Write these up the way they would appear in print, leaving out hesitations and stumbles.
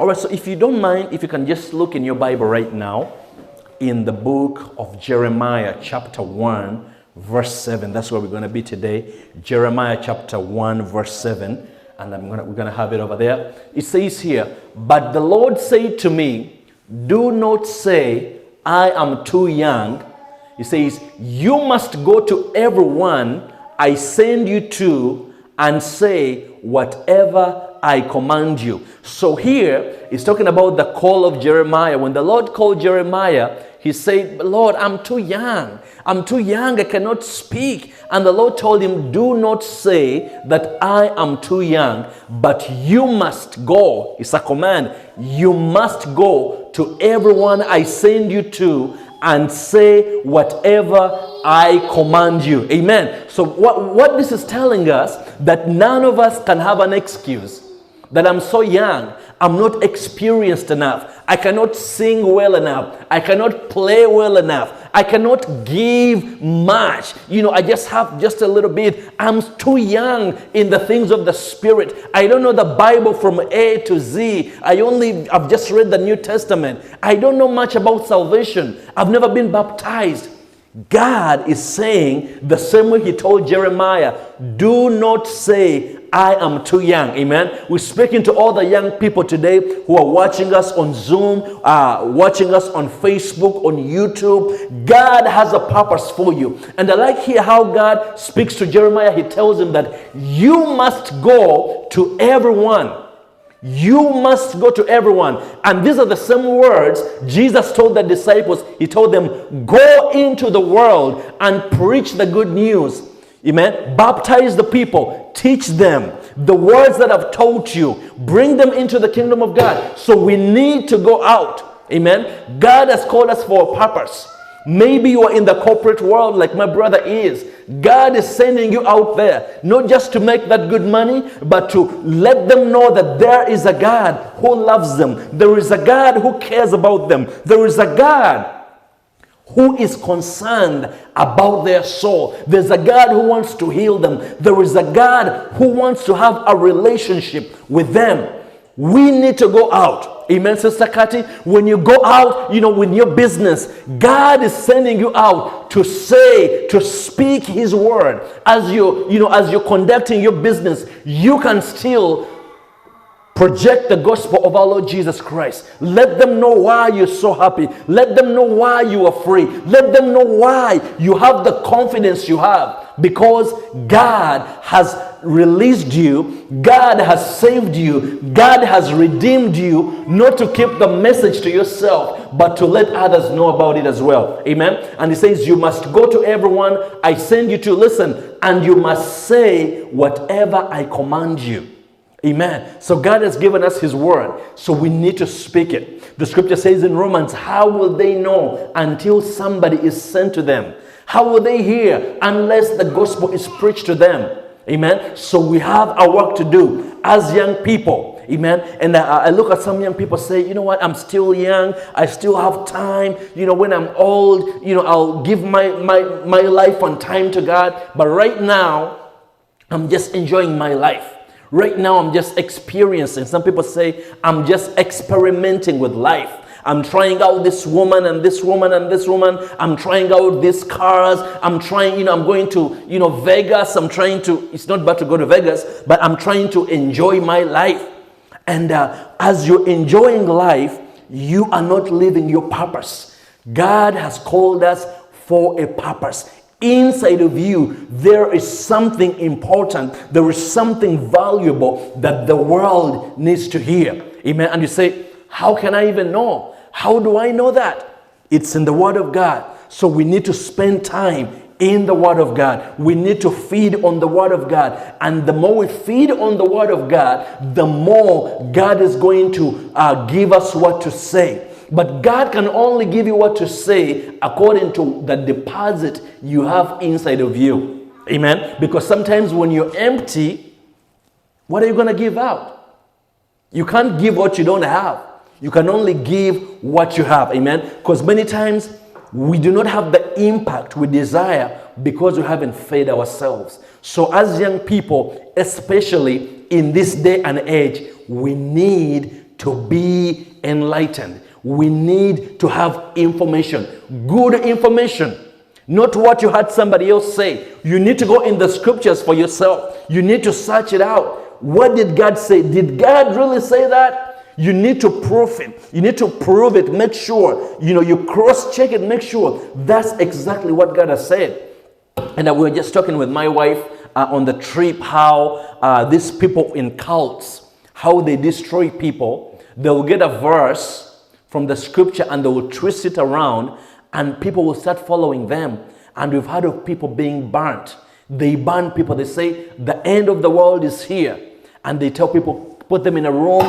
All right, so if you don't mind, if you can just look in your Bible right now, in the book of Jeremiah, chapter 1, verse 7. That's where we're going to be today. Jeremiah chapter 1, verse 7. And we're going to have it over there. It says here, "But the Lord said to me, do not say, I am too young." He says, "You must go to everyone I send you to and say whatever I command you." So here, he's talking about the call of Jeremiah. When the Lord called Jeremiah, he said, "Lord, I'm too young. I'm too young. I cannot speak." And the Lord told him, "Do not say that I am too young, but you must go." It's a command. You must go to everyone I send you to and say whatever I command you. Amen. So what this is telling us, that none of us can have an excuse that I'm so young, I'm not experienced enough, I cannot sing well enough, I cannot play well enough, I cannot give much, I just have just a little bit, I'm too young in the things of the Spirit, I don't know the Bible from A to Z, I've just read the New Testament, I don't know much about salvation, I've never been baptized. God is saying the same way he told Jeremiah, do not say I am too young. Amen. We're speaking to all the young people today who are watching us on Zoom, watching us on Facebook, on YouTube. God has a purpose for you. And I like here how God speaks to Jeremiah. He tells him that you must go to everyone. You must go to everyone. And these are the same words Jesus told the disciples. He told them, go into the world and preach the good news. Amen. Baptize the people. Teach them the words that I've taught you. Bring them into the kingdom of God. So we need to go out. Amen. God has called us for a purpose. Maybe you are in the corporate world like my brother is. God is sending you out there, not just to make that good money, but to let them know that there is a God who loves them. There is a God who cares about them. There is a God who is concerned about their soul. There's a God who wants to heal them. There is a God who wants to have a relationship with them. We need to go out. Amen, Sister Kati. When you go out, with your business, God is sending you out to say, to speak His word. As you're conducting your business, you can still project the gospel of our Lord Jesus Christ. Let them know why you're so happy. Let them know why you are free. Let them know why you have the confidence you have. Because God has released you. God has saved you. God has redeemed you. Not to keep the message to yourself, but to let others know about it as well. Amen. And He says, you must go to everyone I send you to. Listen, and you must say whatever I command you. Amen. So God has given us His word. So we need to speak it. The scripture says in Romans, how will they know until somebody is sent to them? How will they hear unless the gospel is preached to them? Amen. So we have our work to do as young people. Amen. And I look at some young people say, you know what, I'm still young. I still have time. When I'm old, I'll give my life and time to God. But right now, I'm just enjoying my life. Right now, I'm just experiencing. Some people say, I'm just experimenting with life. I'm trying out this woman and this woman and this woman. I'm trying out these cars. I'm trying, I'm going to, Vegas. It's not bad to go to Vegas, but I'm trying to enjoy my life. And as you're enjoying life, you are not living your purpose. God has called us for a purpose. Inside of you, there is something important. There is something valuable that the world needs to hear. Amen. And you say, how can I even know? How do I know that? It's in the Word of God. So we need to spend time in the Word of God. We need to feed on the Word of God. And the more we feed on the Word of God, the more God is going to give us what to say. But God can only give you what to say according to the deposit you have inside of you. Amen? Because sometimes when you're empty, what are you going to give out? You can't give what you don't have. You can only give what you have. Amen? Because many times we do not have the impact we desire because we haven't fed ourselves. So as young people, especially in this day and age, we need to be enlightened. We need to have information, good information, not what you had somebody else say. You need to go in the scriptures for yourself. You need to search it out. What did God say? Did God really say that? You need to prove it. You need to prove it. Make sure, you cross-check it. Make sure that's exactly what God has said. And we were just talking with my wife on the trip how these people in cults, how they destroy people. They'll get a verse from the scripture and they will twist it around and people will start following them. And we've heard of people being burnt. They burn people. They say the end of the world is here. And they tell people, put them in a room,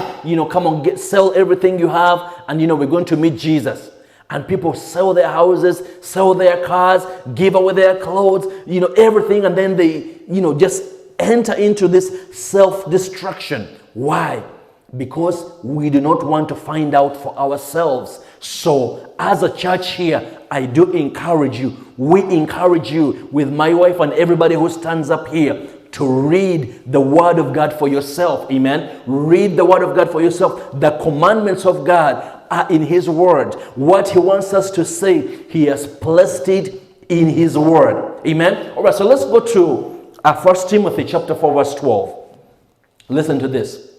come on, sell everything you have, and we're going to meet Jesus. And people sell their houses, sell their cars, give away their clothes, everything, and then they, just enter into this self-destruction. Why? Because we do not want to find out for ourselves. So as a church here, I do encourage you, we encourage you with my wife and everybody who stands up here to read the Word of God for yourself. Amen. Read the Word of God for yourself. The commandments of God are in His Word. What He wants us to say, He has placed it in His Word. Amen. All right, so let's go to 1 Timothy chapter 4 verse 12. Listen to this.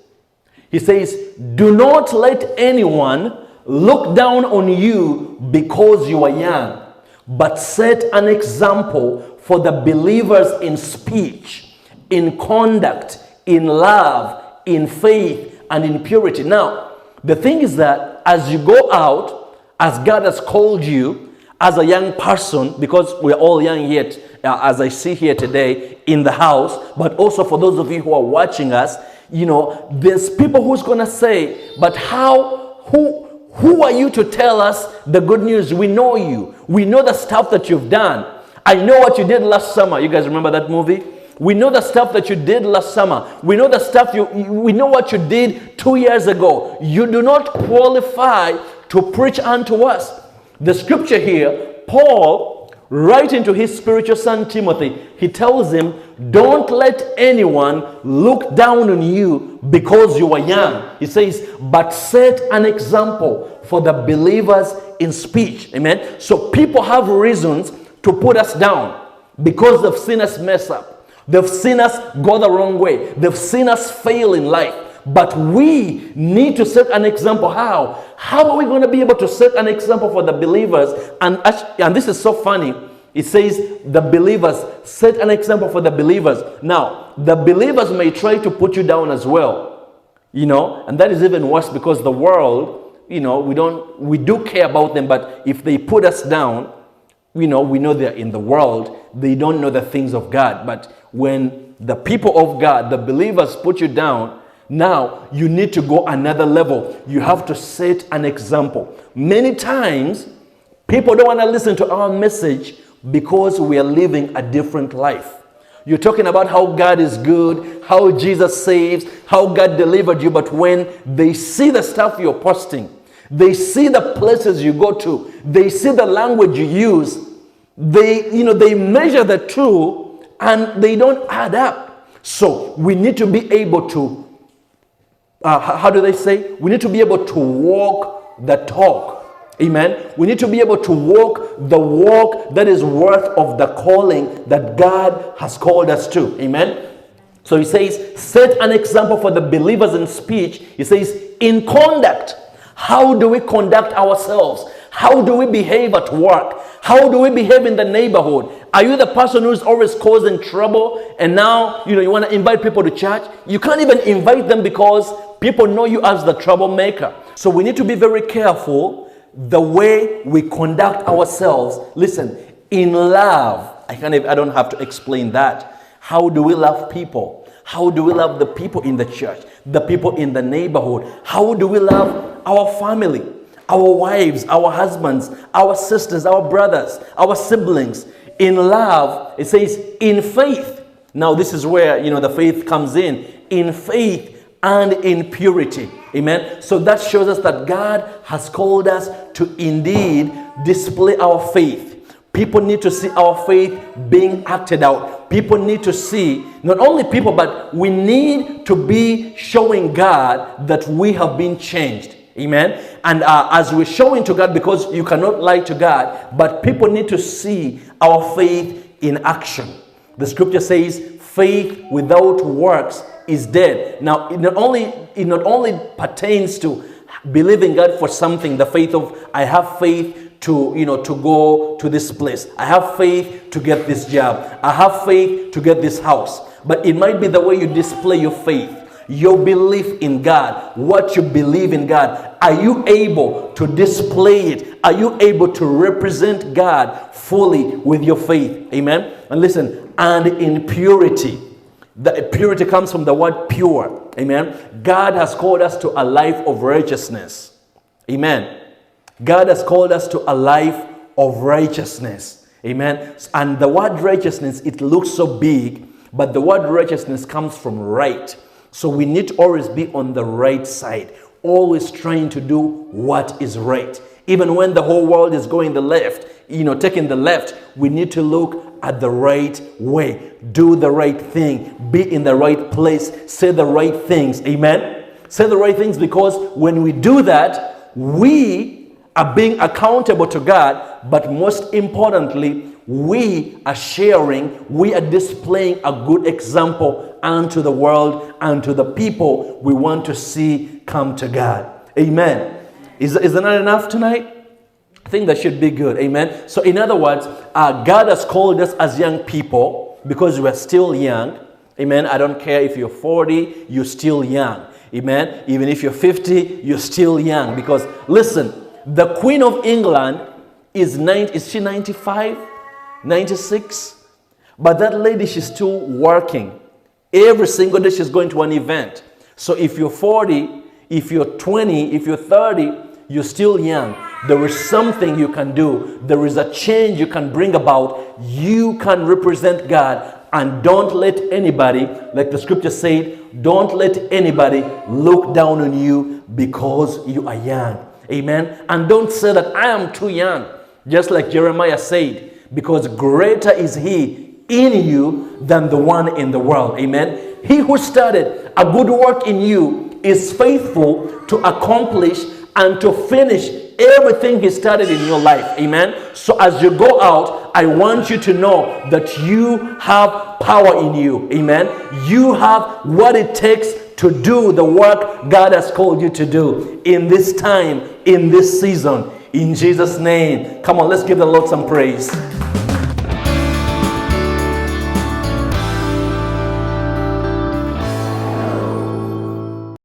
He says, do not let anyone look down on you because you are young, but set an example for the believers in speech, in conduct, in love, in faith, and in purity. Now, the thing is that as you go out, as God has called you, as a young person, because we're all young here, as I see here today in the house, but also for those of you who are watching us, there's people who's going to say, but who are you to tell us the good news? We know you. We know the stuff that you've done. I know what you did last summer. You guys remember that movie? We know the stuff that you did last summer. We know the stuff we know what you did 2 years ago. You do not qualify to preach unto us. The scripture here, Paul, writing to his spiritual son Timothy, he tells him, don't let anyone look down on you because you are young. He says, but set an example for the believers in speech. Amen. So people have reasons to put us down because they've seen us mess up. They've seen us go the wrong way. They've seen us fail in life. But we need to set an example. How? How are we going to be able to set an example for the believers? And this is so funny. It says the believers, set an example for the believers. Now, the believers may try to put you down as well. And that is even worse because the world, we do care about them, but if they put us down, we know they're in the world. They don't know the things of God. But when the people of God, the believers put you down, now you need to go another level. You have to set an example. Many times, people don't want to listen to our message because we are living a different life. You're talking about how God is good, how Jesus saves, how God delivered you. But when they see the stuff you're posting, they see the places you go to, they see the language you use, they measure the two and they don't add up. So we need to be able to, how do they say? We need to be able to walk the talk. Amen. We need to be able to walk the walk that is worth of the calling that God has called us to. Amen. So he says, set an example for the believers in speech. He says, in conduct. How do we conduct ourselves? How do we behave at work? How do we behave in the neighborhood? Are you the person who's always causing trouble and now, you want to invite people to church? You can't even invite them because people know you as the troublemaker. So we need to be very careful the way we conduct ourselves. Listen, in love, I don't have to explain that. How do we love people? How do we love the people in the church, the people in the neighborhood? How do we love our family, our wives, our husbands, our sisters, our brothers, our siblings? In love, it says in faith. Now this is where, the faith comes in faith and in purity. Amen. So that shows us that God has called us to indeed display our faith. People need to see our faith being acted out. people need to see, not only people, but we need to be showing God that we have been changed. Amen. And as we're showing to God, because you cannot lie to God, but people need to see our faith in action. The scripture says, faith without works is dead. Now, it not only pertains to believing God for something, the faith of, I have faith to go to this place. I have faith to get this job. I have faith to get this house. But it might be the way you display your faith, your belief in God, what you believe in God. Are you able to display it? Are you able to represent God fully with your faith? Amen. And listen, and in purity. The purity comes from the word pure. Amen. God has called us to a life of righteousness. Amen. God has called us to a life of righteousness. Amen. And the word righteousness, it looks so big, but the word righteousness comes from right. So we need to always be on the right side, always trying to do what is right. Even when the whole world is going the left, taking the left, we need to look at the right way. Do the right thing. Be in the right place. Say the right things. Amen. Say the right things, because when we do that, we are being accountable to God, but most importantly, we are sharing, we are displaying a good example unto the world and to the people we want to see come to God. Amen. Is that not enough tonight? I think that should be good. Amen. So in other words, God has called us as young people because we're still young. Amen. I don't care if you're 40, you're still young. Amen. Even if you're 50, you're still young. Because listen, the Queen of England is she 95, 96? But that lady, she's still working. Every single day she's going to an event. So if you're 40, if you're 20, if you're 30, you're still young. There is something you can do. There is a change you can bring about. You can represent God. And don't let anybody, like the scripture said, don't let anybody look down on you because you are young. Amen. And don't say that I am too young. Just like Jeremiah said, because greater is he in you than the one in the world. Amen. He who started a good work in you is faithful to accomplish and to finish everything he started in your life. Amen. So as you go out, I want you to know that you have power in you. Amen. You have what it takes to do the work God has called you to do in this time, in this season. In Jesus' name. Come on, let's give the Lord some praise.